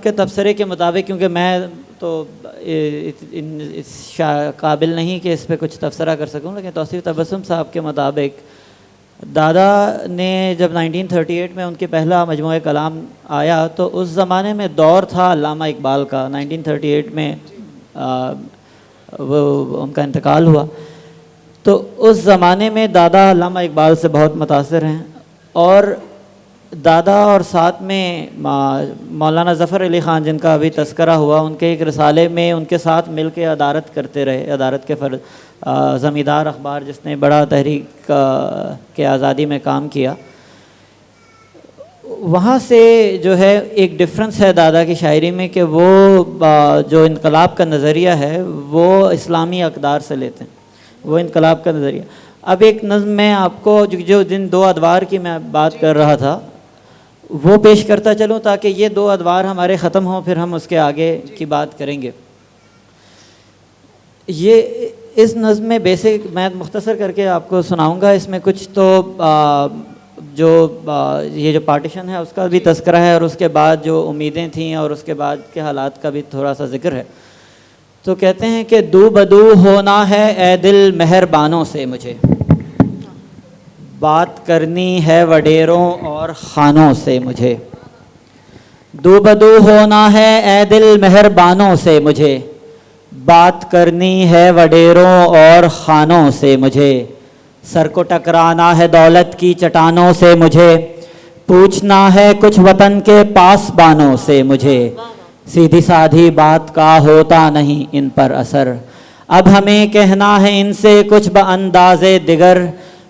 کے تبصرے کے مطابق، کیونکہ میں تو اس قابل نہیں کہ اس پہ کچھ تبصرہ کر سکوں، لیکن توصیف تبسم صاحب کے مطابق دادا نے جب 1938 میں ان کے پہلا مجموعہ کلام آیا تو اس زمانے میں دور تھا علامہ اقبال کا. 1938 میں وہ ان کا انتقال ہوا، تو اس زمانے میں دادا علامہ اقبال سے بہت متاثر ہیں. اور دادا اور ساتھ میں مولانا ظفر علی خان جن کا ابھی تذکرہ ہوا، ان کے ایک رسالے میں ان کے ساتھ مل کے ادارت کرتے رہے. ادارت کے فرد زمیندار اخبار جس نے بڑا تحریک کے آزادی میں کام کیا، وہاں سے جو ہے ایک ڈفرنس ہے دادا کی شاعری میں کہ وہ جو انقلاب کا نظریہ ہے وہ اسلامی اقدار سے لیتے ہیں، وہ انقلاب کا نظریہ. اب ایک نظم میں آپ کو جو جن دو ادوار کی میں بات کر رہا تھا وہ پیش کرتا چلوں تاکہ یہ دو ادوار ہمارے ختم ہوں، پھر ہم اس کے آگے کی بات کریں گے. یہ اس نظم میں بیسک میں مختصر کر کے آپ کو سناؤں گا. اس میں کچھ تو جو یہ جو پارٹیشن ہے اس کا بھی تذکرہ ہے، اور اس کے بعد جو امیدیں تھیں اور اس کے بعد کے حالات کا بھی تھوڑا سا ذکر ہے. تو کہتے ہیں کہ دو بدو ہونا ہے اے دل مہربانوں سے، مجھے بات کرنی ہے وڈیروں اور خانوں سے. مجھے دو بدو ہونا ہے اے دل مہربانوں سے، مجھے بات کرنی ہے وڈیروں اور خانوں سے. مجھے سر کو ٹکرانا ہے دولت کی چٹانوں سے، مجھے پوچھنا ہے کچھ وطن کے پاسبانوں سے. مجھے سیدھی سادھی بات کا ہوتا نہیں ان پر اثر، اب ہمیں کہنا ہے ان سے کچھ بانداز دیگر.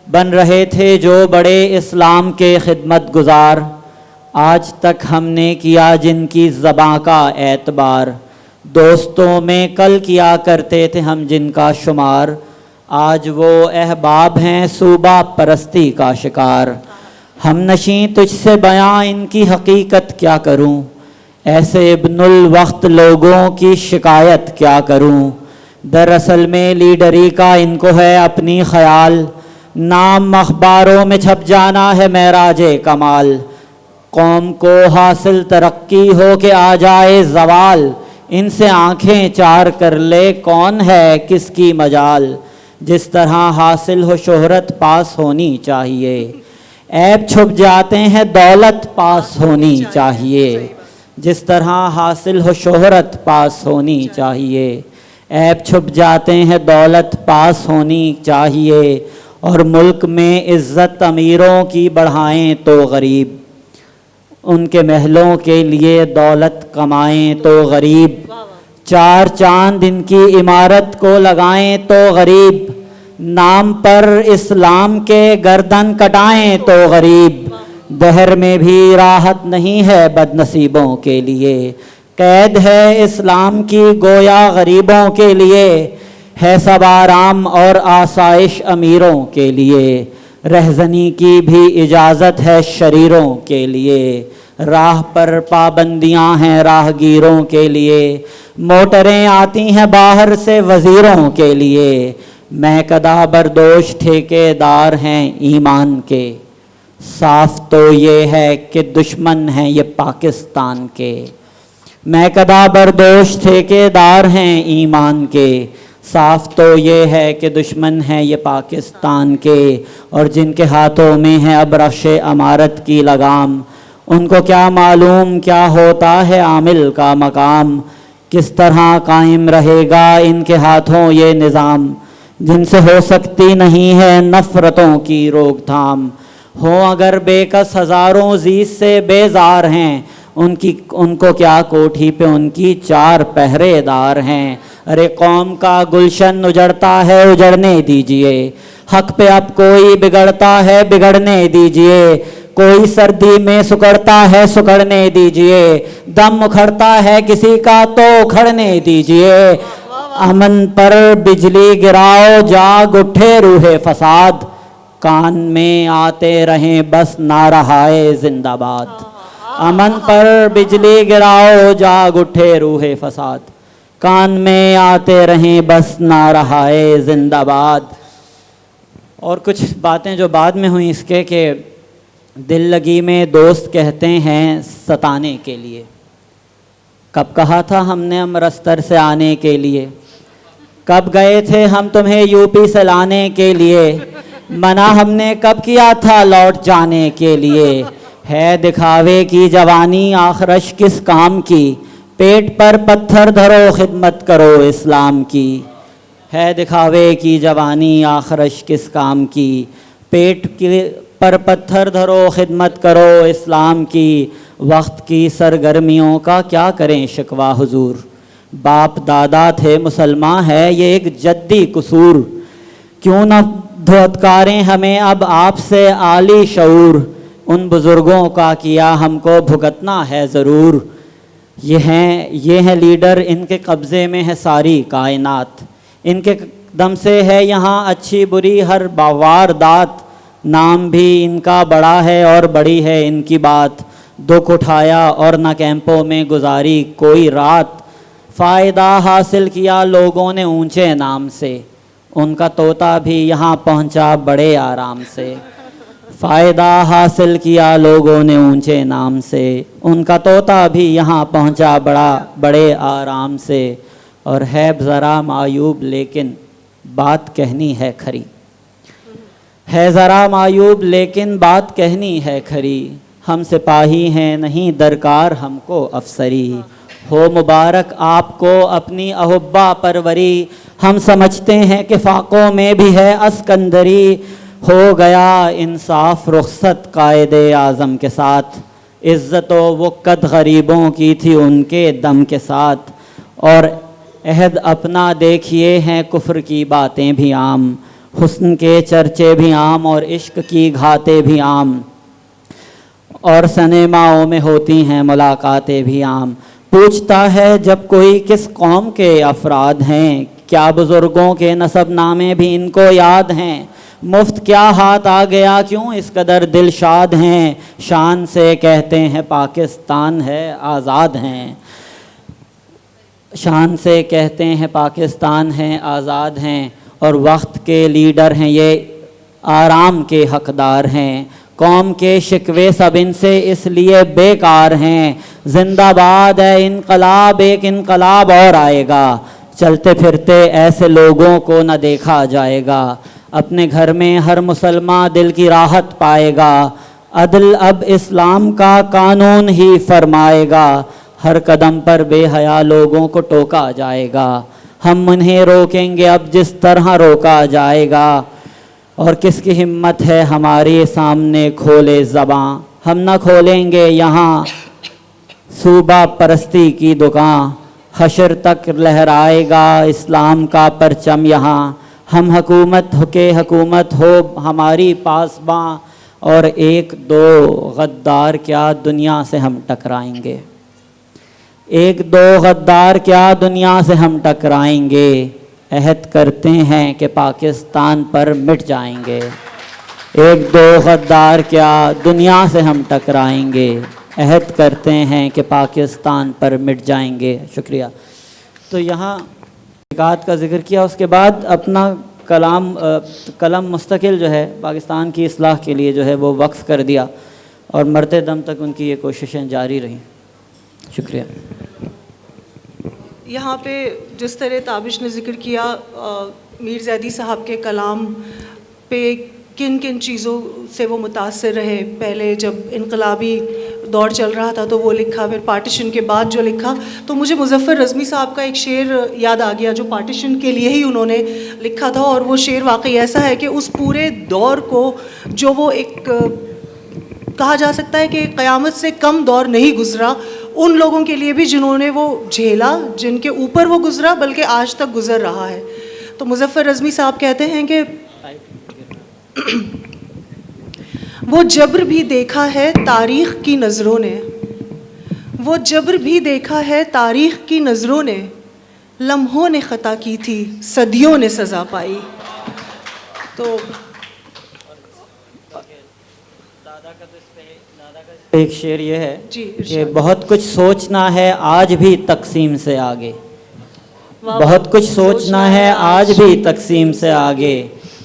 بن رہے تھے جو بڑے اسلام کے خدمت گزار، آج تک ہم نے کیا جن کی زباں کا اعتبار. دوستوں میں کل کیا کرتے تھے ہم جن کا شمار، آج وہ احباب ہیں صوبہ پرستی کا شکار. ہم نشیں تجھ سے بیاں ان کی حقیقت کیا کروں، ایسے ابن الوقت لوگوں کی شکایت کیا کروں. دراصل میں لیڈری کا ان کو ہے اپنی خیال، نام اخباروں میں چھپ جانا ہے معراج کمال. قوم کو حاصل ترقی ہو کہ آ جائے زوال، ان سے آنکھیں چار کر لے کون ہے کس کی مجال. جس طرح حاصل ہو شہرت پاس ہونی چاہیے، عیب چھپ جاتے ہیں دولت پاس ہونی چاہیے. جس طرح حاصل ہو شہرت پاس ہونی چاہیے، عیب چھپ جاتے ہیں دولت پاس ہونی چاہیے. اور ملک میں عزت امیروں کی بڑھائیں تو غریب، ان کے محلوں کے لیے دولت کمائیں تو غریب. چار چاند ان کی عمارت کو لگائیں تو غریب، نام پر اسلام کے گردن کٹائیں تو غریب. دہر میں بھی راحت نہیں ہے بد نصیبوں کے لیے، قید ہے اسلام کی گویا غریبوں کے لیے. ہے سب آرام اور آسائش امیروں کے لیے، رہزنی کی بھی اجازت ہے شریروں کے لیے. راہ پر پابندیاں ہیں راہگیروں کے لیے، موٹریں آتی ہیں باہر سے وزیروں کے لیے. مہکدہ بردوش ٹھیکے دار ہیں ایمان کے، صاف تو یہ ہے کہ دشمن ہیں یہ پاکستان کے. مہکدہ بردوش ٹھیکے دار ہیں ایمان کے، صاف تو یہ ہے کہ دشمن ہیں یہ پاکستان کے. اور جن کے ہاتھوں میں ہے اب رخش امارت کی لگام، ان کو کیا معلوم کیا ہوتا ہے عامل کا مقام. کس طرح قائم رہے گا ان کے ہاتھوں یہ نظام، جن سے ہو سکتی نہیں ہے نفرتوں کی روک تھام. ہوں اگر بے کس ہزاروں زیز سے بیزار ہیں، ان کو کیا کوٹھی پہ ان کی چار پہرے دار ہیں. ارے قوم کا گلشن اجڑتا ہے اجڑنے دیجئے، حق پہ اب کوئی بگڑتا ہے بگڑنے دیجئے. کوئی سردی میں سکڑتا ہے سکڑنے دیجئے، دم اکھڑتا ہے کسی کا تو اکھڑنے دیجئے. امن پر بجلی گراؤ جاگ اٹھے روح فساد، کان میں آتے رہیں بس نعرہائے زندہ باد. امن پر بجلی گراؤ جاگ اٹھے روح فساد، کان میں آتے رہیں بس نعرہائے زندہ باد. اور کچھ باتیں جو بعد میں ہوئیں اس کے کہ دل لگی میں دوست کہتے ہیں ستانے کے لیے. کب کہا تھا ہم نے امرتسر سے آنے کے لیے؟ کب گئے تھے ہم تمہیں یو پی سے لانے کے لیے؟ منع ہم نے کب کیا تھا لوٹ جانے کے لیے؟ ہے دکھاوے کی جوانی آخرش کس کام کی؟ پیٹ پر پتھر دھرو خدمت کرو اسلام کی۔ ہے دکھاوے کی جوانی آخرش کس کام کی؟ پیٹ پر پتھر دھرو خدمت کرو اسلام کی۔ وقت کی سرگرمیوں کا کیا کریں شکوہ حضور؟ باپ دادا تھے مسلمان ہے یہ ایک جدی قصور۔ کیوں نہ دھتکاریں ہمیں اب آپ سے عالی شعور؟ ان بزرگوں کا کیا ہم کو بھگتنا ہے ضرور۔ یہ ہیں لیڈر، ان کے قبضے میں ہے ساری کائنات۔ ان کے دم سے ہے یہاں اچھی بری ہر واردات۔ نام بھی ان کا بڑا ہے اور بڑی ہے ان کی بات۔ دکھ اٹھایا اور نہ کیمپوں میں گزاری کوئی رات۔ فائدہ حاصل کیا لوگوں نے اونچے نام سے، ان کا طوطا بھی یہاں پہنچا بڑے آرام سے۔ فائدہ حاصل کیا لوگوں نے اونچے نام سے، ان کا طوطا بھی یہاں پہنچا بڑے آرام سے۔ اور ہے ذرا معیوب لیکن بات کہنی ہے کھری، ہے ذرا معیوب لیکن بات کہنی ہے کھری۔ ہم سپاہی ہیں نہیں درکار ہم کو افسری، ہو مبارک آپ کو اپنی احبہ پروری۔ ہم سمجھتے ہیں کہ فاقوں میں بھی ہے اسکندری، ہو گیا انصاف رخصت قائد اعظم کے ساتھ۔ عزت و وقت غریبوں کی تھی ان کے دم کے ساتھ، اور عہد اپنا دیکھیے ہیں کفر کی باتیں بھی عام، حسن کے چرچے بھی عام اور عشق کی گھاتیں بھی عام، اور سنیماؤں میں ہوتی ہیں ملاقاتیں بھی عام۔ پوچھتا ہے جب کوئی کس قوم کے افراد ہیں، کیا بزرگوں کے نسب نامے بھی ان کو یاد ہیں؟ مفت کیا ہاتھ آ گیا کیوں اس قدر دل شاد ہیں؟ شان سے کہتے ہیں پاکستان ہے آزاد ہیں، شان سے کہتے ہیں پاکستان ہیں آزاد ہیں، اور وقت کے لیڈر ہیں یہ آرام کے حقدار ہیں۔ قوم کے شکوے سب ان سے اس لیے بیکار ہیں۔ زندہ باد ہے انقلاب، ایک انقلاب اور آئے گا، چلتے پھرتے ایسے لوگوں کو نہ دیکھا جائے گا۔ اپنے گھر میں ہر مسلمان دل کی راحت پائے گا، عدل اب اسلام کا قانون ہی فرمائے گا۔ ہر قدم پر بے حیا لوگوں کو ٹوکا جائے گا، ہم انہیں روکیں گے اب جس طرح روکا جائے گا۔ اور کس کی ہمت ہے ہمارے سامنے کھولے زباں؟ ہم نہ کھولیں گے یہاں صوبہ پرستی کی دکان۔ حشر تک لہرائے گا اسلام کا پرچم یہاں، ہم حکومت ہو ہماری پاسباں، اور ایک دو غدار کیا دنیا سے ہم ٹکرائیں گے، ایک دو غدار کیا دنیا سے ہم ٹکرائیں گے۔ عہد کرتے ہیں کہ پاکستان پر مٹ جائیں گے، ایک دو غدار کیا دنیا سے ہم ٹکرائیں گے۔ عہد کرتے ہیں کہ پاکستان پر مٹ جائیں گے۔ شکریہ۔ تو یہاں تحقیقات کا ذکر کیا، اس کے بعد اپنا قلم مستقل جو ہے پاکستان کی اصلاح کے لیے جو ہے وہ وقف کر دیا، اور مرتے دم تک ان کی یہ کوششیں جاری رہیں۔ شکریہ۔ یہاں پہ جس طرح تابش نے ذکر کیا میر زیدی صاحب کے کلام پہ کن کن چیزوں سے وہ متاثر رہے، پہلے جب انقلابی دور چل رہا تھا تو وہ لکھا، پھر پارٹیشن کے بعد جو لکھا، تو مجھے مظفر رزمی صاحب کا ایک شعر یاد آ گیا جو پارٹیشن کے لیے ہی انہوں نے لکھا تھا، اور وہ شعر واقعی ایسا ہے کہ اس پورے دور کو جو وہ ایک کہا جا سکتا ہے کہ قیامت سے کم دور نہیں گزرا ان لوگوں کے لیے بھی جنہوں نے وہ جھیلا، جن کے اوپر وہ گزرا بلکہ آج تک گزر رہا ہے۔ تو مظفر رزمی صاحب کہتے ہیں کہ وہ جبر بھی دیکھا ہے تاریخ کی نظروں نے، وہ جبر بھی دیکھا ہے تاریخ کی نظروں نے، لمحوں نے خطا کی تھی صدیوں نے سزا پائی۔ تو ایک شعر یہ ہے کہ بہت کچھ سوچنا ہے آج بھی تقسیم سے آگے، بہت کچھ سوچنا ہے آج بھی تقسیم سے آگے،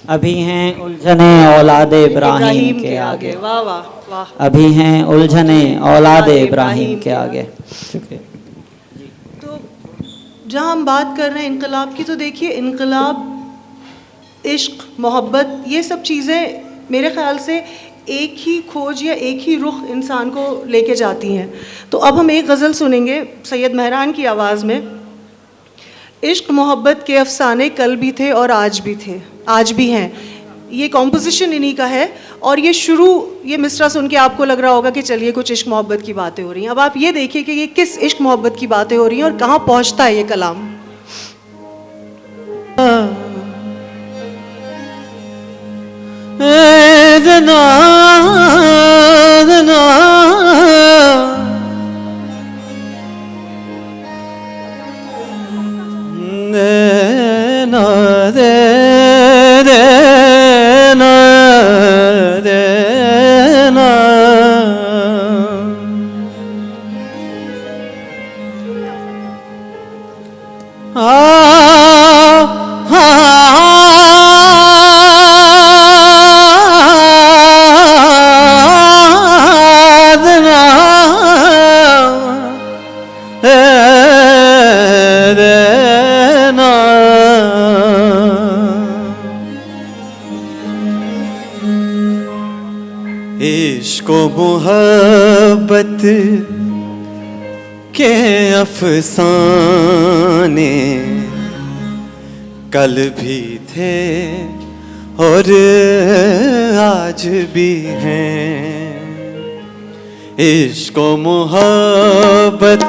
ابھی ہیں الجھنیں اولاد ابراہیم کے آگے، واہ واہ واہ، ابھی ہیں الجھنیں اولاد ابراہیم کے آگے۔ شکریہ۔ جہاں ہم بات کر رہے ہیں انقلاب کی، تو دیکھیے انقلاب، عشق، محبت، یہ سب چیزیں میرے خیال سے ایک ہی کھوج یا ایک ہی رخ انسان کو لے کے جاتی ہیں. تو اب ہم ایک غزل سنیں گے سید مہران کی آواز میں. عشق محبت کے افسانے کل بھی تھے اور آج بھی تھے، آج بھی ہیں. یہ کمپوزیشن انہی کا ہے، اور یہ شروع، یہ مصرع سن کے آپ کو لگ رہا ہوگا کہ چلیے کچھ عشق محبت کی باتیں ہو رہی ہیں. اب آپ یہ دیکھیے کہ یہ کس عشق محبت کی باتیں ہو رہی ہیں اور کہاں پہنچتا ہے یہ کلام. عشق و محبت کے افسانے کل بھی تھے اور آج بھی ہیں. عشق و محبت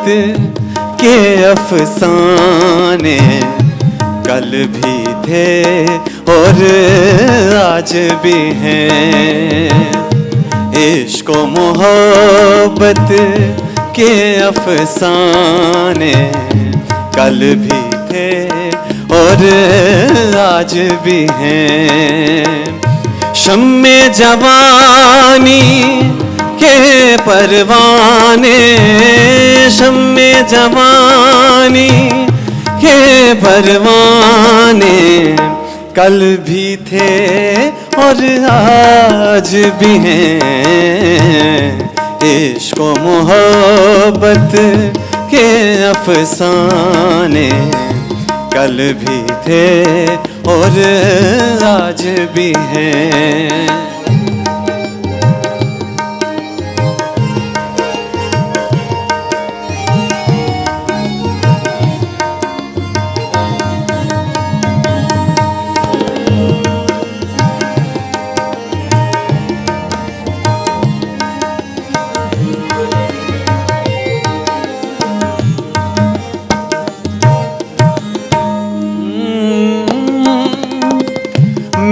کے افسانے کل بھی تھے اور آج بھی ہیں. عشق و محبت کے افسانے کل بھی تھے اور آج بھی ہیں. شمع جوانی کے پروانے، شمع جوانی کے پروانے کل بھی تھے اور آج بھی ہیں. عشق و محبت کے افسانے کل بھی تھے اور آج بھی ہیں.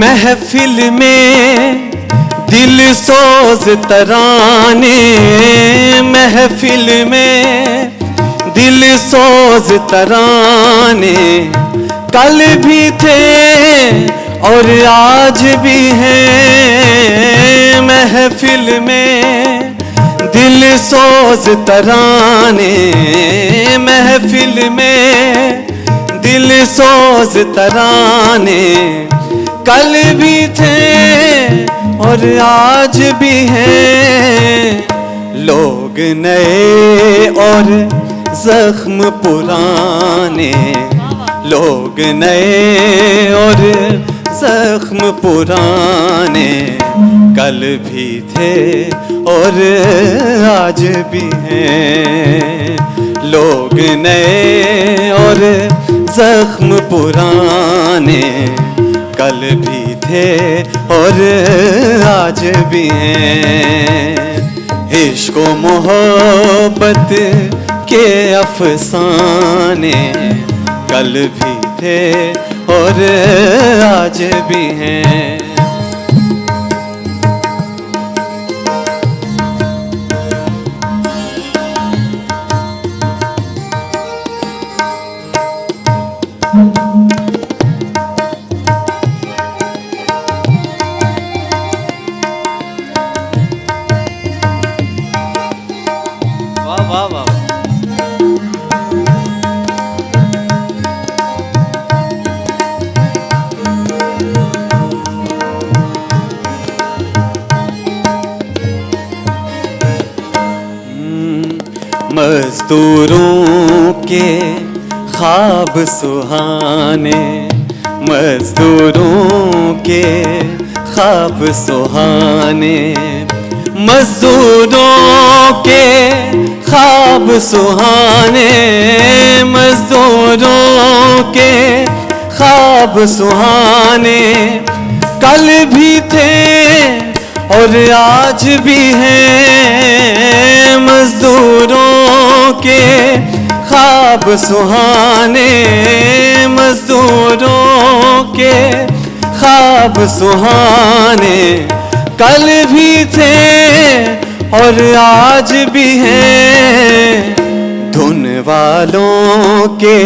محفل میں دل سوز ترانے، محفل میں دل سوز ترانے کل بھی تھے اور آج بھی ہیں. محفل میں دل سوز ترانے، محفل میں دل سوز ترانے کل بھی تھے اور آج بھی ہیں. لوگ نئے اور زخم پرانے، لوگ نئے اور زخم پرانے کل بھی تھے اور آج بھی ہیں. لوگ نئے اور زخم پرانے کل بھی تھے اور آج بھی ہیں. عشق و محبت کے افسانے کل بھی تھے اور آج بھی ہیں. واہ واہ. مزدوروں کے خواب سہانے مزدوروں کے خواب سہانے مزدوروں کے خواب سہانے مزدوروں کے خواب سہانے کل بھی تھے اور آج بھی ہیں مزدوروں کے خواب سہانے مزدوروں کے خواب سہانے کل بھی تھے اور آج بھی ہیں دھن والوں کے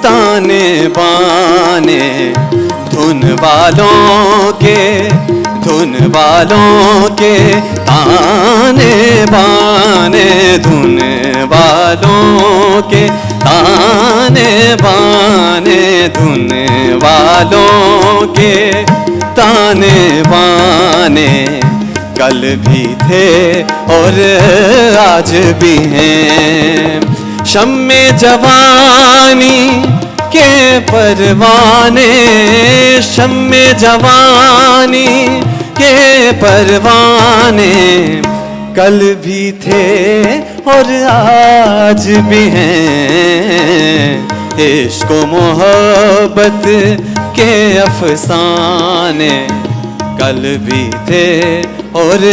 تانے بانے دھن والوں کے دھن والوں کے تانے بانے دھن والوں کے تانے بانے دھن والوں کے تانے بانے کل بھی تھے اور آج بھی ہیں شمع جوانی کے پروانے شمع جوانی کے پروانے کل بھی تھے اور آج بھی ہیں عشق و محبت کے افسانے کل بھی تھے اور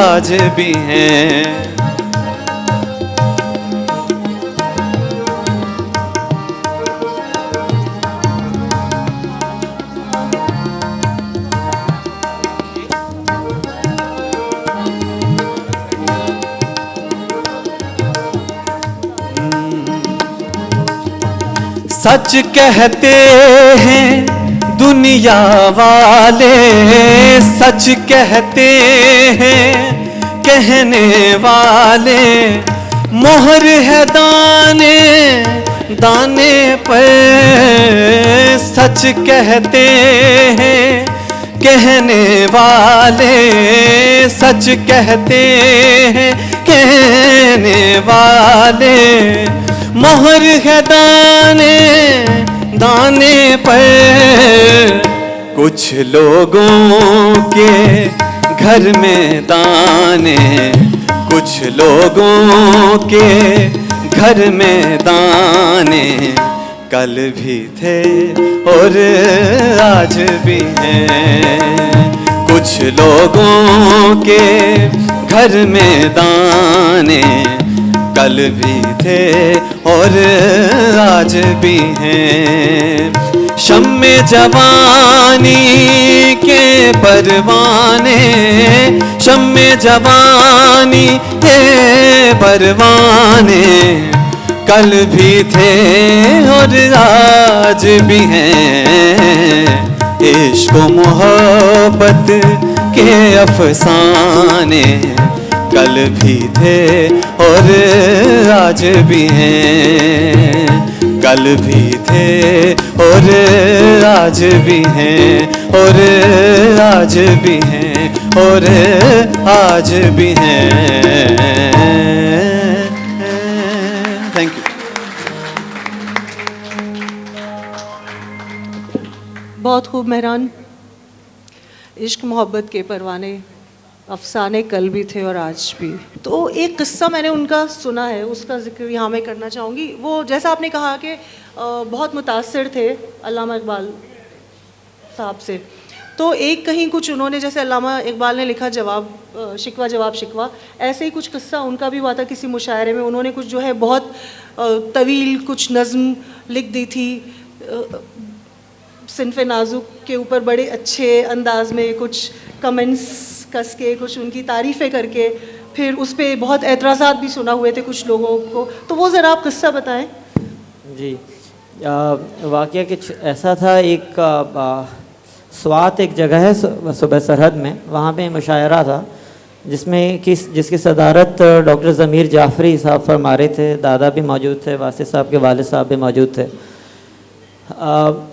آج بھی ہیں سچ کہتے ہیں دنیا والے سچ کہتے ہیں کہنے والے مہر ہے دانے دانے پر سچ کہتے ہیں کہنے والے سچ کہتے ہیں کہنے والے مہر ہے دانے دانے پر کچھ لوگوں کے گھر میں دانے کچھ لوگوں کے گھر میں دانے کل بھی تھے اور آج بھی ہیں کچھ لوگوں کے گھر میں دانے کل بھی تھے اور آج بھی ہیں شمع جوانی کے پروانے شمع جوانی کے پروانے کل بھی تھے اور آج بھی ہیں عشق و محبت کے افسانے کل بھی تھے اور آج بھی ہیں کل بھی تھے اور آج بھی ہیں اور آج بھی ہیں اور آج بھی ہیں تھینک یو بہت خوب مہران عشق محبت کے پروانے افسانے کل بھی تھے اور آج بھی تو ایک قصہ میں نے ان کا سنا ہے اس کا ذکر یہاں میں کرنا چاہوں گی وہ جیسا آپ نے کہا کہ بہت متاثر تھے علامہ اقبال صاحب سے تو ایک کہیں کچھ انہوں نے جیسے علامہ اقبال نے لکھا جواب شکوہ ایسے ہی کچھ قصہ ان کا بھی ہوا تھا کسی مشاعرے میں انہوں نے کچھ جو ہے بہت طویل کچھ نظم لکھ دی تھی صنف نازک کے اوپر بڑے اچھے انداز میں کچھ کمنٹس کس کے کچھ ان کی تعریفیں کر کے پھر اس پہ بہت اعتراضات بھی سنا ہوئے تھے کچھ لوگوں کو تو وہ ذرا آپ قصہ بتائیں. جی واقعہ کچھ ایسا تھا ایک سوات ایک جگہ ہے صوبہ سرحد میں وہاں پہ مشاعرہ تھا جس کی صدارت ڈاکٹر ضمیر جعفری صاحب فرما رہے تھے. دادا بھی موجود تھے واسف صاحب کے والد صاحب بھی موجود تھے.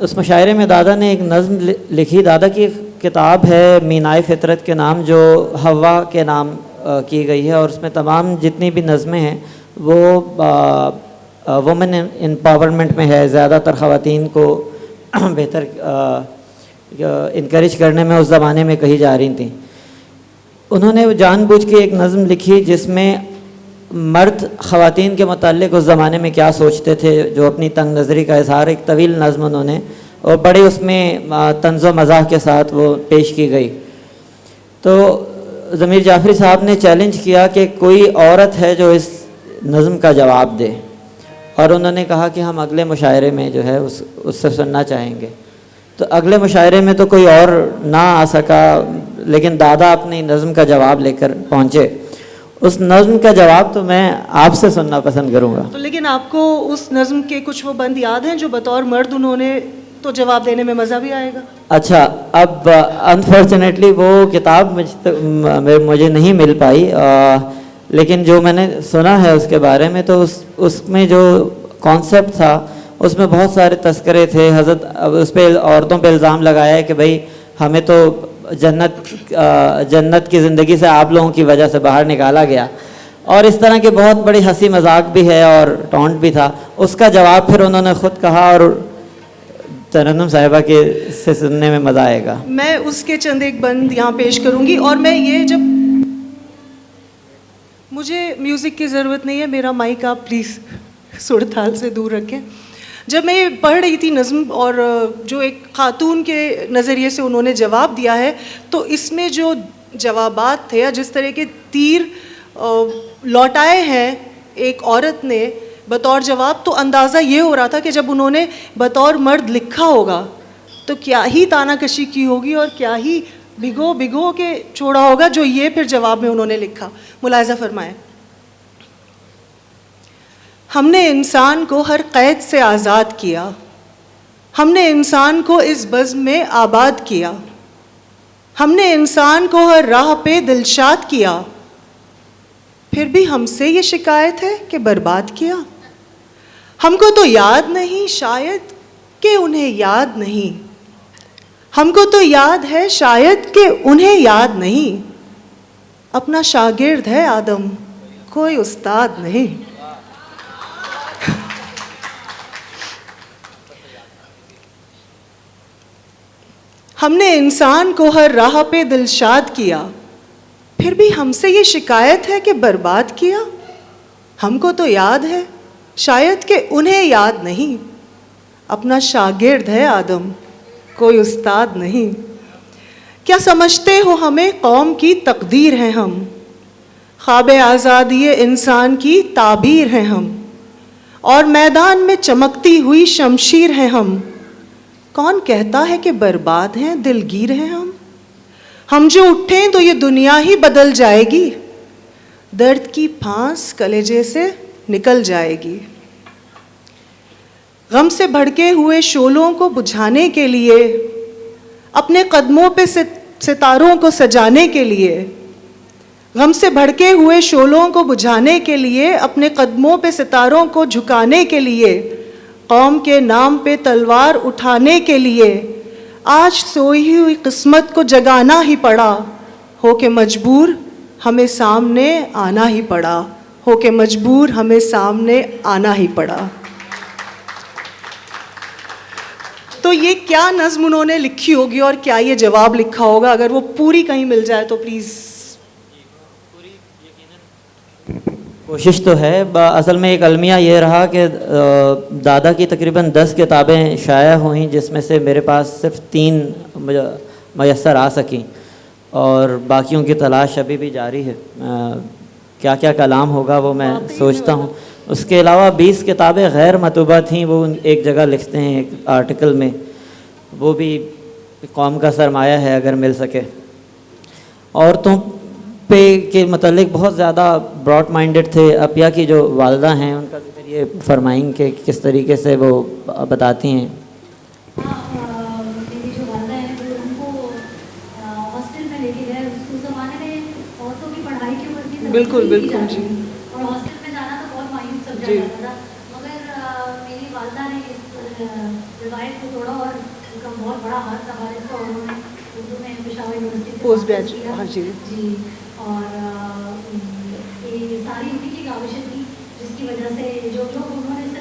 اس مشاعرے میں دادا نے ایک نظم لکھی. دادا کی کتاب ہے مینائے فطرت کے نام جو حوا کے نام کی گئی ہے اور اس میں تمام جتنی بھی نظمیں ہیں وہ وومن امپاورمنٹ میں ہے، زیادہ تر خواتین کو بہتر انکریج کرنے میں اس زمانے میں کہی جا رہی تھیں. انہوں نے جان بوجھ کے ایک نظم لکھی جس میں مرد خواتین کے متعلق اس زمانے میں کیا سوچتے تھے، جو اپنی تنگ نظری کا اظہار، ایک طویل نظم انہوں نے، اور بڑے اس میں طنز و مزاح کے ساتھ وہ پیش کی گئی. تو ضمیر جعفری صاحب نے چیلنج کیا کہ کوئی عورت ہے جو اس نظم کا جواب دے، اور انہوں نے کہا کہ ہم اگلے مشاعرے میں جو ہے اس سے سننا چاہیں گے. تو اگلے مشاعرے میں تو کوئی اور نہ آ سکا، لیکن دادا اپنی نظم کا جواب لے کر پہنچے. اس نظم کا جواب تو میں آپ سے سننا پسند کروں گا. تو لیکن آپ کو اس نظم کے کچھ وہ بند یاد ہیں جو بطور مرد انہوں نے تو جواب دینے میں مزہ بھی آئے گا؟ اچھا، اب انفارچونیٹلی وہ کتاب مجھے نہیں مل پائی، لیکن جو میں نے سنا ہے اس کے بارے میں، تو اس میں جو کانسیپٹ تھا اس میں بہت سارے تذکرے تھے. حضرت اس پہ عورتوں پہ الزام لگایا ہے کہ بھائی ہمیں تو جنت کی زندگی سے آپ لوگوں کی وجہ سے باہر نکالا گیا، اور اس طرح کے بہت بڑی ہنسی مذاق بھی ہے اور ٹونٹ بھی تھا. اس کا جواب پھر انہوں نے خود کہا، اور ترنم صاحبہ کے سے سننے میں مزہ آئے گا. میں اس کے چند ایک بند یہاں پیش کروں گی. اور میں یہ، جب مجھے میوزک کی ضرورت نہیں ہے، میرا مائک آپ پلیز صورتحال سے دور رکھیں. جب میں یہ پڑھ رہی تھی نظم، اور جو ایک خاتون کے نظریے سے انہوں نے جواب دیا ہے، تو اس میں جو جوابات تھے، جس طرح کے تیر لوٹائے ہیں ایک عورت نے بطور جواب، تو اندازہ یہ ہو رہا تھا کہ جب انہوں نے بطور مرد لکھا ہوگا تو کیا ہی تانا کشی کی ہوگی، اور کیا ہی بھگو کے چھوڑا ہوگا، جو یہ پھر جواب میں انہوں نے لکھا. ملاحظہ فرمائیں. ہم نے انسان کو ہر قید سے آزاد کیا، ہم نے انسان کو اس بزم میں آباد کیا، ہم نے انسان کو ہر راہ پہ دلشاد کیا، پھر بھی ہم سے یہ شکایت ہے کہ برباد کیا. ہم کو تو یاد نہیں شاید کہ انہیں یاد نہیں، ہم کو تو یاد ہے شاید کہ انہیں یاد نہیں. اپنا شاگرد ہے آدم، کوئی استاد نہیں. ہم نے انسان کو ہر راہ پہ دلشاد کیا، پھر بھی ہم سے یہ شکایت ہے کہ برباد کیا. ہم کو تو یاد ہے شاید کہ انہیں یاد نہیں. اپنا شاگرد ہے آدم، کوئی استاد نہیں. کیا سمجھتے ہو ہمیں قوم کی تقدیر ہیں ہم، خواب آزادی انسان کی تعبیر ہیں ہم، اور میدان میں چمکتی ہوئی شمشیر ہیں ہم. کون کہتا ہے کہ برباد ہیں، دلگیر ہیں ہم. ہم جو اٹھیں تو یہ دنیا ہی بدل جائے گی، درد کی پھانس کلیجے سے نکل جائے گی. غم سے بھڑکے ہوئے شعلوں کو بجھانے کے لیے، اپنے قدموں پہ ستاروں کو سجانے کے لیے، غم سے بھڑکے ہوئے شعلوں کو بجھانے کے لیے، اپنے قدموں پہ ستاروں کو جھکانے کے لیے، قوم کے نام پہ تلوار اٹھانے کے لیے، آج سوئی ہوئی قسمت کو جگانا ہی پڑا. ہو کے مجبور ہمیں سامنے آنا ہی پڑا، ہو کے مجبور ہمیں سامنے آنا ہی پڑا. تو یہ کیا نظم انہوں نے لکھی ہوگی اور کیا یہ جواب لکھا ہوگا؟ اگر وہ پوری کہیں مل جائے تو پلیز. کوشش تو ہے. اصل میں ایک المیہ یہ رہا کہ دادا کی تقریباً 10 کتابیں شائع ہوئیں، جس میں سے میرے پاس صرف 3 میسر آ سکیں، اور باقیوں کی تلاش ابھی بھی جاری ہے. کیا کیا کلام ہوگا وہ میں سوچتا ہوں. اس کے علاوہ 20 کتابیں غیر مطبوعہ تھیں، وہ ایک جگہ لکھتے ہیں ایک آرٹیکل میں. وہ بھی قوم کا سرمایہ ہے اگر مل سکے. عورتوں پہ کے متعلق بہت زیادہ براڈ مائنڈڈ تھے. اپیا کی جو والدہ ہیں ان کا ذکر یہ فرمائیں کہ کس طریقے سے وہ بتاتی ہیں. میری جو والدہ ہیں وہ ان کو ہاسٹل میں لے کے گئے. اس زمانے میں عورتوں کی پڑھائی کے اوپر بھی بالکل بالکل جی. اور ہاسٹل میں جانا تو بہت مایوس سمجھا جاتا تھا. مگر میری والدہ نے اس روایت کو توڑا اور ان کا بہت بڑا ہاتھ تھا والد کا. انہوں نے اردو میں پشاور یونیورسٹی سے پوسٹ گریجویٹ جی. اور یہ ساری انہیں کی کاوشیں تھی، جس کی وجہ سے جو لوگ انہوں نے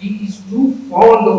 he is too fond of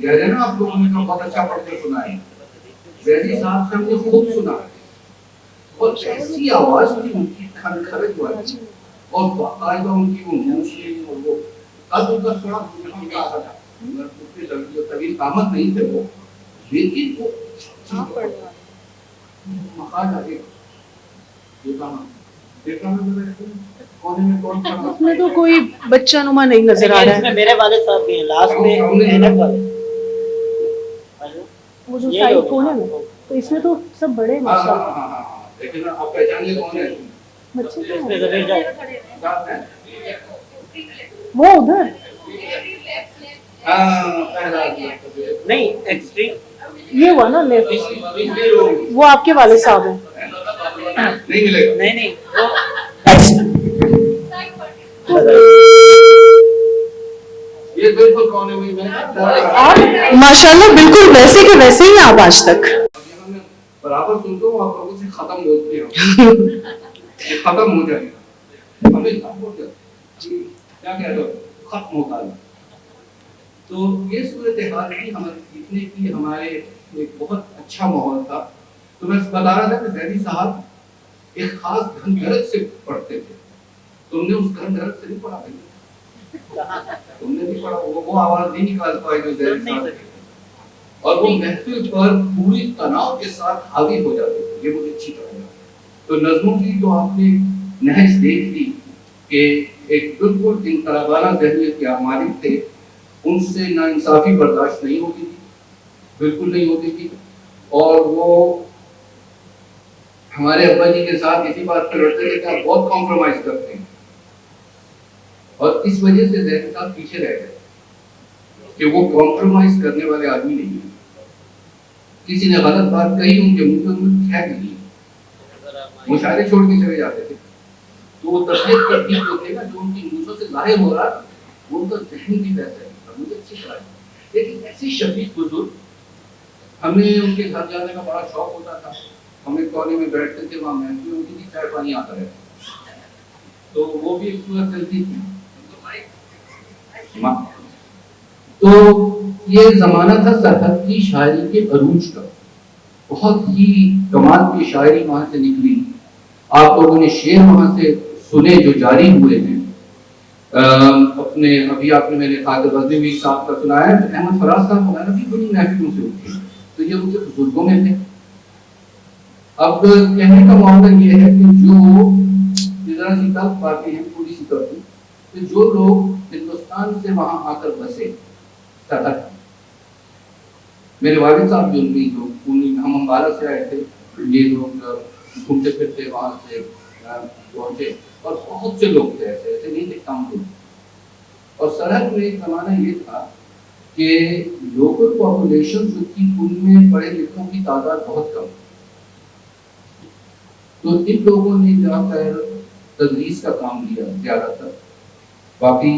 کہہ رہے ہیں نا آپ لوگوں نے تو بہت اچھا پڑھ کے سنا ہے. زیدی صاحب سے ہم نے خوب سنا اور ایسی آواز تھی ان کی کھن کھرج والی اور باقاعدہ ان کی وہ موسیقی اور وہ قد ان کا تھوڑا ہم کا آتا تھا اس کے لڑکی طویل قامت نہیں تھے وہ لیکن وہ مخاج آگے دیکھا کونے میں کون کھڑا اس میں تو کوئی بچہ نما نہیں نظر آ رہا ہے. میرے والد صاحب بھی ہیں لاسٹ میں اینک والے. وہ جو سائڈ کونے میں تو اس میں تو سب بڑے ہیں ماشاء اللہ. ہاں ہاں ہاں لیکن آپ پہچان لے کون ہے بچے اس تو میں ہیں. زمین جائے. وہ ادھر نہیں ایکسٹریم یہ ہوا نا لیفٹ وہ آپ کے والد صاحب ہیں. نہیں ملے گا نہیں نہیں یہ بالکل کون ہے وہی میں آپ ماشاءاللہ بالکل ویسے کے ویسے ہی آپ آج تک. برابر سنتا ہوں آپ لوگوں سے ختم ہوتے ہیں یہ ختم ہو جائے گا ہمیں ختم ہو جائے کیا کہہ رہے ہو ختم ہوتا ہے. تو یہ صورتحال کی ہمارے سیکھنے کی ہمارے ایک بہت اچھا ماحول تھا. تو میں بتا رہا تھا کہ زیدی صاحب ایک خاص گھن گرج سے پڑھتے تھے. تم نے اس گھن گرج سے نہیں پڑھا تم نے بھی پڑھا وہ آواز نہیں نکال پائے جو زیدی صاحب تھے اور وہ محفل پر پوری تناؤ کے ساتھ حاوی ہو جاتے تھے. یہ مجھے اچھی طرح ہے. تو نظموں کی تو آپ نے نہج دیکھ لی کہ ایک بالکل انقلابانہ ذہنیت کے مالک تھے. ان سے ناانصافی برداشت نہیں ہوتی تھی بالکل نہیں ہوتی تھی اور وہ ہمارے ابا جی کے ساتھ اسی بات پہ لڑتے تھے کہ آپ بہت کمپرومائز کرتے ہیں اور اس وجہ سے زیدی صاحب پیچھے رہ گئے کہ وہ کمپرومائز کرنے والے آدمی نہیں ہیں. کسی نے غلط بات کہی ان کے منہ پہ انہیں پھینک دی مشاعرے چھوڑ کے چلے جاتے تھے. تو وہ تربیت کرتی جو تھے نا جو ان کی منہوں سے ظاہر ہو رہا وہ ان کا ذہن بھی ویسا ہے مجھے اچھی طرح ہے. لیکن ایسی شفیق بزرگ ہمیں ان کے گھر جانے کا بڑا شوق ہوتا تھا. ہم ایک کونے میں بیٹھتے تھے وہاں محفل ہوتی تھی چائے پانی آتا رہتا تو وہ بھی ایک صورت چلتی تھی. تو یہ زمانہ تھا سرحد کی شاعری کے عروج کا. بہت ہی کمال کی شاعری وہاں سے نکلی. آپ لوگوں نے شعر وہاں سے سنے جو جاری ہوئے ہیں. اپنے ابھی آپ نے میں نے خاطر غزنوی صاحب کا سنایا احمد فراز صاحب وغیرہ بھی بڑی محفلوں سے اٹھے تو یہ ان کے بزرگوں میں تھے. اب کہنے کا معاملہ یہ ہے کہ جو ذرا سی تلخ باتیں ہیں تھوڑی سی کرتی کہ جو لوگ ہندوستان سے وہاں آ کر بسے سرحد میرے والد صاحب جو ہم امبالہ سے آئے تھے یہ لوگ گھومتے پھرتے وہاں سے پہنچے اور بہت سے لوگ تھے ایسے ایسے نہیں تھے کم لوگ. اور سرحد میں ایک زمانہ یہ تھا کہ لوکل پاپولیشن جو تھی ان میں پڑھے لکھوں کی تعداد بہت کم. تو ان لوگوں نے جا کر تدریس کا کام لیا زیادہ تر. باقی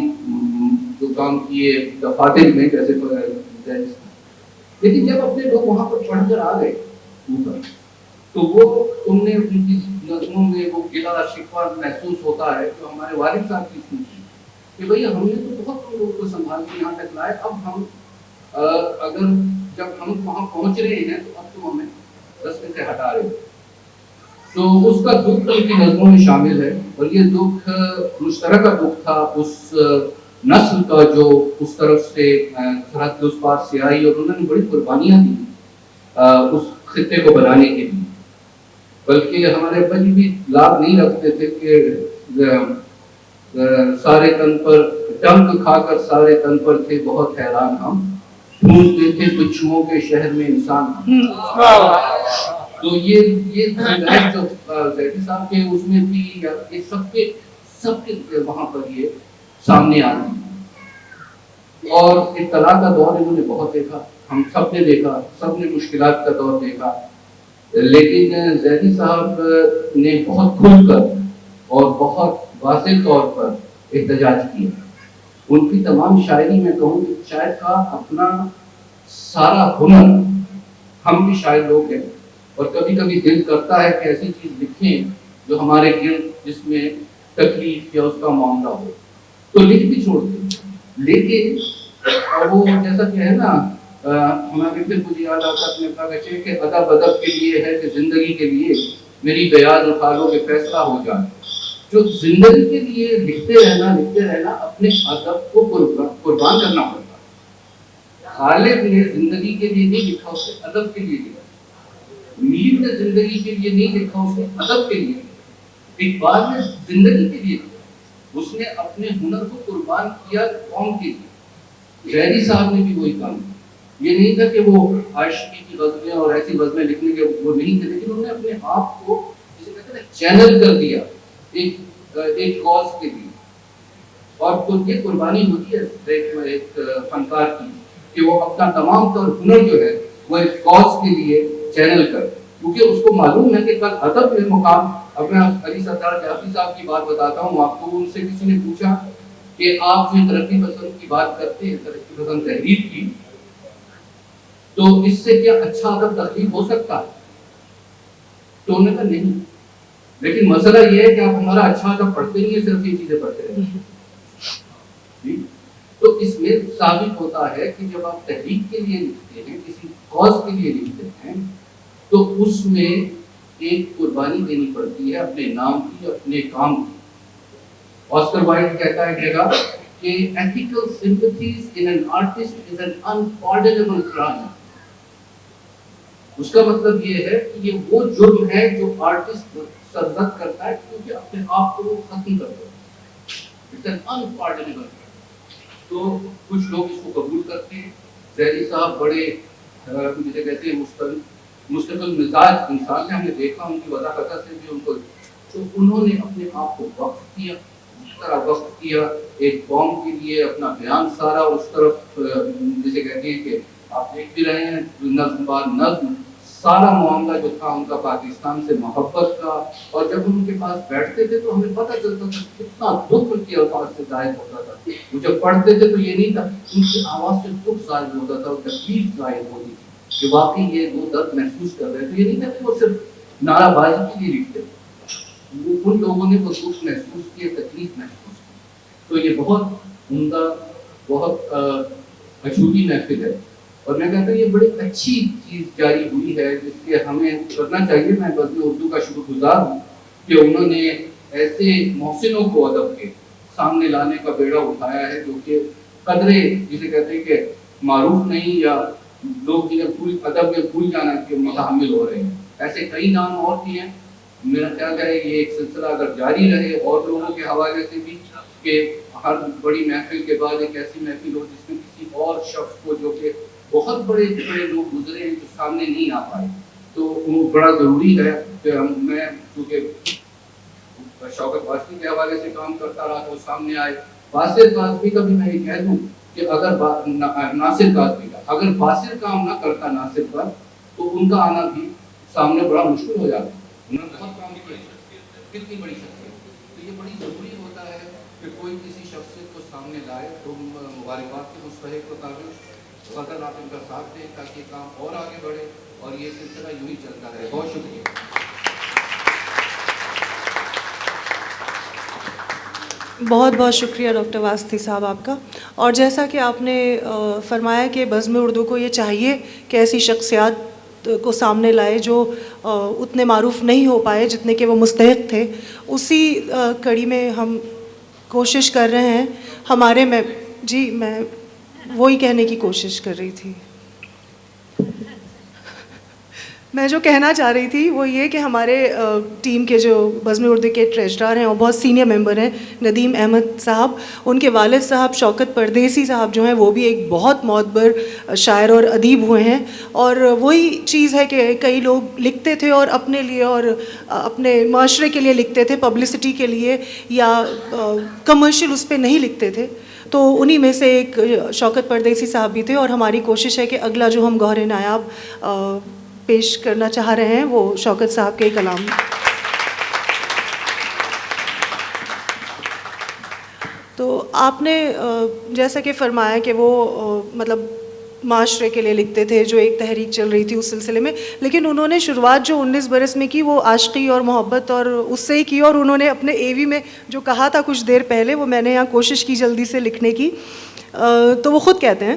جو کام کیے دفاتر میں جیسے لیکن جب اپنے لوگ وہاں پر پڑھ کر آ گئے تو وہ تم نے ان کی نظموں میں وہ گلا شکوہ محسوس ہوتا ہے جو ہمارے والد صاحب کی سوچی کہ بھئی ہم نے تو بہت لوگوں کو سنبھال کے یہاں تک لائے اب ہم اگر جب ہم وہاں پہنچ رہے ہیں تو اب تم ہمیں رستے سے ہٹا رہے ہو. تو اس کا دکھ ان کی نظموں میں شامل ہے اور یہ دکھ مشترکہ دکھ تھا اس نسل کا جو اس طرف سے سرحد کے اس پار سے آئی اور انہوں نے بڑی قربانیاں دی اس خطے کو بنانے کے لیے. بلکہ ہمارے ابا جی بھی لاگ نہیں رکھتے تھے کہ سارے تن پر ڈنک کھا کر سارے تن پر تھے بہت حیران ہم ڈھونڈتے تھے بچھوؤں کے شہر میں انسان. تو یہ جو زیدی صاحب کے اس میں بھی یہ سب کے وہاں پر یہ سامنے آ گئی اور اطلاع کا دور انہوں نے بہت دیکھا. ہم سب نے دیکھا سب نے مشکلات کا دور دیکھا لیکن زیدی صاحب نے بہت کھل کر اور بہت واضح طور پر احتجاج کیا. ان کی تمام شاعری میں کہوں کہ شاعر کا اپنا سارا ہنر ہم بھی شاعر لوگ ہیں اور کبھی کبھی دل کرتا ہے کہ ایسی چیز لکھیں جو ہمارے گرد جس میں تکلیف یا اس کا معاملہ ہو تو لکھ بھی چھوڑتے. لیکن وہ جیسا کہ ہے نا ہمارے پھر مجھے یاد آتا اپنے ابا کا شعر کہ ادب ادب کے لیے ہے کہ زندگی کے لیے میری بیاض اٹھالو کہ فیصلہ ہو جائے. جو زندگی کے لیے لکھتے رہنا اپنے ادب کو قربان کرنا پڑتا ہے. غالب نے زندگی کے لیے نہیں لکھا, اسے ادب کے لیے لکھا. میر نے زندگی کے لیے نہیں لکھا, اسے ادب کے لیے. اقبال نے زندگی کے لیے لکھا, اس نے اپنے ہنر کو قربان کیا قوم کے لیے. ظہری صاحب نے بھی وہی کام کیا. یہ نہیں تھا کہ وہ عاشقی کی غزلیں اور ایسی غزلیں لکھنے کے وہ نہیں تھے, لیکن انہوں نے اپنے آپ کو جسے کہتے ہیں چینل کر دیا ایک کاز کے لیے. اور یہ قربانی ہوتی ہے ایک فنکار کی کہ وہ اپنا تمام تر ہنر جو ہے وہ ایک کاز کے لیے چینل کر, کیونکہ اس کو معلوم ہے کہ کل ادب میں مقام. اب میں علی سردار جعفری صاحب کی بات بتاتا ہوں آپ کو. ان سے کسی نے پوچھا کہ آپ جو ترقی پسند کی بات کرتے ہیں, ترقی پسند تحریر کی, تو اس سے کیا اچھا ادب تخلیق ہو سکتا ہے؟ تو انہوں نے کہا نہیں, لیکن مسئلہ یہ ہے کہ آپ ہمارا اچھا ادب پڑھتے نہیں ہیں, صرف یہ چیزیں پڑھتے رہتے ہیں. تو اس میں ثابت ہوتا ہے کہ جب آپ تحریک کے لیے لکھتے ہیں, کسی کاز کے لیے لکھتے ہیں, تو اس میں ایک قربانی دینی پڑتی ہے اپنے نام کی, اپنے کام کی. آسکر وائلڈ کہتا ہے جگہ کہ ethical sympathies in an artist is an unpardonable crime. اس کا مطلب یہ ہے کہ یہ وہ جرم ہے جو آرٹسٹ سرزد کرتا ہے کیونکہ اپنے آپ کو وہ ختم کرتا ہے. It's an unpardonable crime. تو کچھ لوگ اس کو قبول کرتے ہیں. ظہری صاحب بڑے جسے کہتے ہیں مستقل مزاج انسان نے, ہم نے دیکھا ان کی وضاحت سے بھی ان کو, تو انہوں نے اپنے آپ کو وقف کیا, اس طرح وقف کیا ایک قوم کے لیے, اپنا بیان سارا اس طرف جسے کہتے ہیں کہ آپ دیکھ بھی رہے ہیں نظم بار نظم سارا معاملہ جو تھا ان کا پاکستان سے محبت کا. اور جب ان کے پاس بیٹھتے تھے تو ہمیں پتہ چلتا تھا کتنا دکھ ان کے الفاظ سے ظاہر ہوتا تھا. وہ جب پڑھتے تھے تو یہ نہیں تھا, ان کی آواز سے دکھ ظاہر ہوتا تھا, تکلیف ظاہر ہوتی تھی کہ واقعی یہ وہ درد محسوس کر رہے تھے. یہ نہیں تھا کہ وہ صرف نعرہ بازی کے لیے لکھتے تھے, ان لوگوں نے وہ دکھ محسوس کیے, تکلیف محسوس کی. تو یہ بہت عمدہ, بہت اچھوتی محفل ہے, اور میں کہتا ہوں یہ بڑی اچھی چیز جاری ہوئی ہے جس کے ہمیں کرنا چاہیے. میں بزم اردو کا شکر گزار ہوں کہ انہوں نے ایسے محسنوں کو ادب کے سامنے لانے کا بیڑا اٹھایا ہے جو کہ قدرے جسے کہتے ہیں کہ معروف نہیں, یا لوگ جنہیں ادب میں بھول جانا کے متحمل ہو رہے ہیں. ایسے کئی نام اور بھی ہیں. میرا خیال ہے یہ ایک سلسلہ اگر جاری رہے اور لوگوں کے حوالے سے بھی, کہ ہر بڑی محفل کے بعد ایک ایسی محفل ہو جس میں کسی اور شخص کو جو کہ بہت بڑے لوگ گزرے ہیں جو سامنے نہیں آ پائے, تو وہ بڑا ضروری ہے کہ میں چونکہ شوکت واسطی کے حوالے سے کام کرتا رہا تو سامنے آئے. باسر کاظمی کا بھی میں یہ کہہ دوں کہ اگر ناصر کاظمی کا اگر باسر کام نہ کرتا ناصر پر, تو ان کا آنا بھی سامنے بڑا مشکل ہو جاتا. انہوں نے بہت کام کیا, کتنی بڑی شخصیت. تو یہ بڑی ضروری ہوتا ہے کہ کوئی کسی شخصیت کو سامنے لائے. تو مبارکباد کے مستحق ہوتا ہے فضل آپ ان کا ساتھ دیں تاکہ یہ کام اور آگے بڑھے اور یہ سلسلہ یوں ہی چلتا رہے. بہت شکریہ. بہت بہت شکریہ ڈاکٹر واسطی صاحب آپ کا. اور جیسا کہ آپ نے فرمایا کہ بزم اردو کو یہ چاہیے کہ ایسی شخصیات کو سامنے لائے جو اتنے معروف نہیں ہو پائے جتنے کہ وہ مستحق تھے. اسی کڑی میں ہم کوشش کر رہے ہیں ہمارے میں جی میں وہی کہنے کی کوشش کر رہی تھی. میں جو کہنا چاہ رہی تھی وہ یہ کہ ہمارے ٹیم کے جو بزم اردو کے ٹریجرار ہیں اور بہت سینئر ممبر ہیں ندیم احمد صاحب, ان کے والد صاحب شوکت پردیسی صاحب جو ہیں وہ بھی ایک بہت معتبر شاعر اور ادیب ہوئے ہیں. اور وہی چیز ہے کہ کئی لوگ لکھتے تھے اور اپنے لیے اور اپنے معاشرے کے لیے لکھتے تھے, پبلسٹی کے لیے یا کمرشل اس پہ نہیں لکھتے تھے. تو انہی میں سے ایک شوکت پردیسی صاحب بھی تھے. اور ہماری کوشش ہے کہ اگلا جو ہم گوہر نایاب پیش کرنا چاہ رہے ہیں وہ شوکت صاحب کے کلام. تو آپ نے جیسا کہ فرمایا کہ وہ مطلب معاشرے کے لیے لکھتے تھے, جو ایک تحریک چل رہی تھی اس سلسلے میں, لیکن انہوں نے شروعات جو 19 برس میں کی وہ عاشقی اور محبت اور اس سے ہی کی. اور انہوں نے اپنے AV میں جو کہا تھا کچھ دیر پہلے وہ میں نے یہاں کوشش کی جلدی سے لکھنے کی. تو وہ خود کہتے ہیں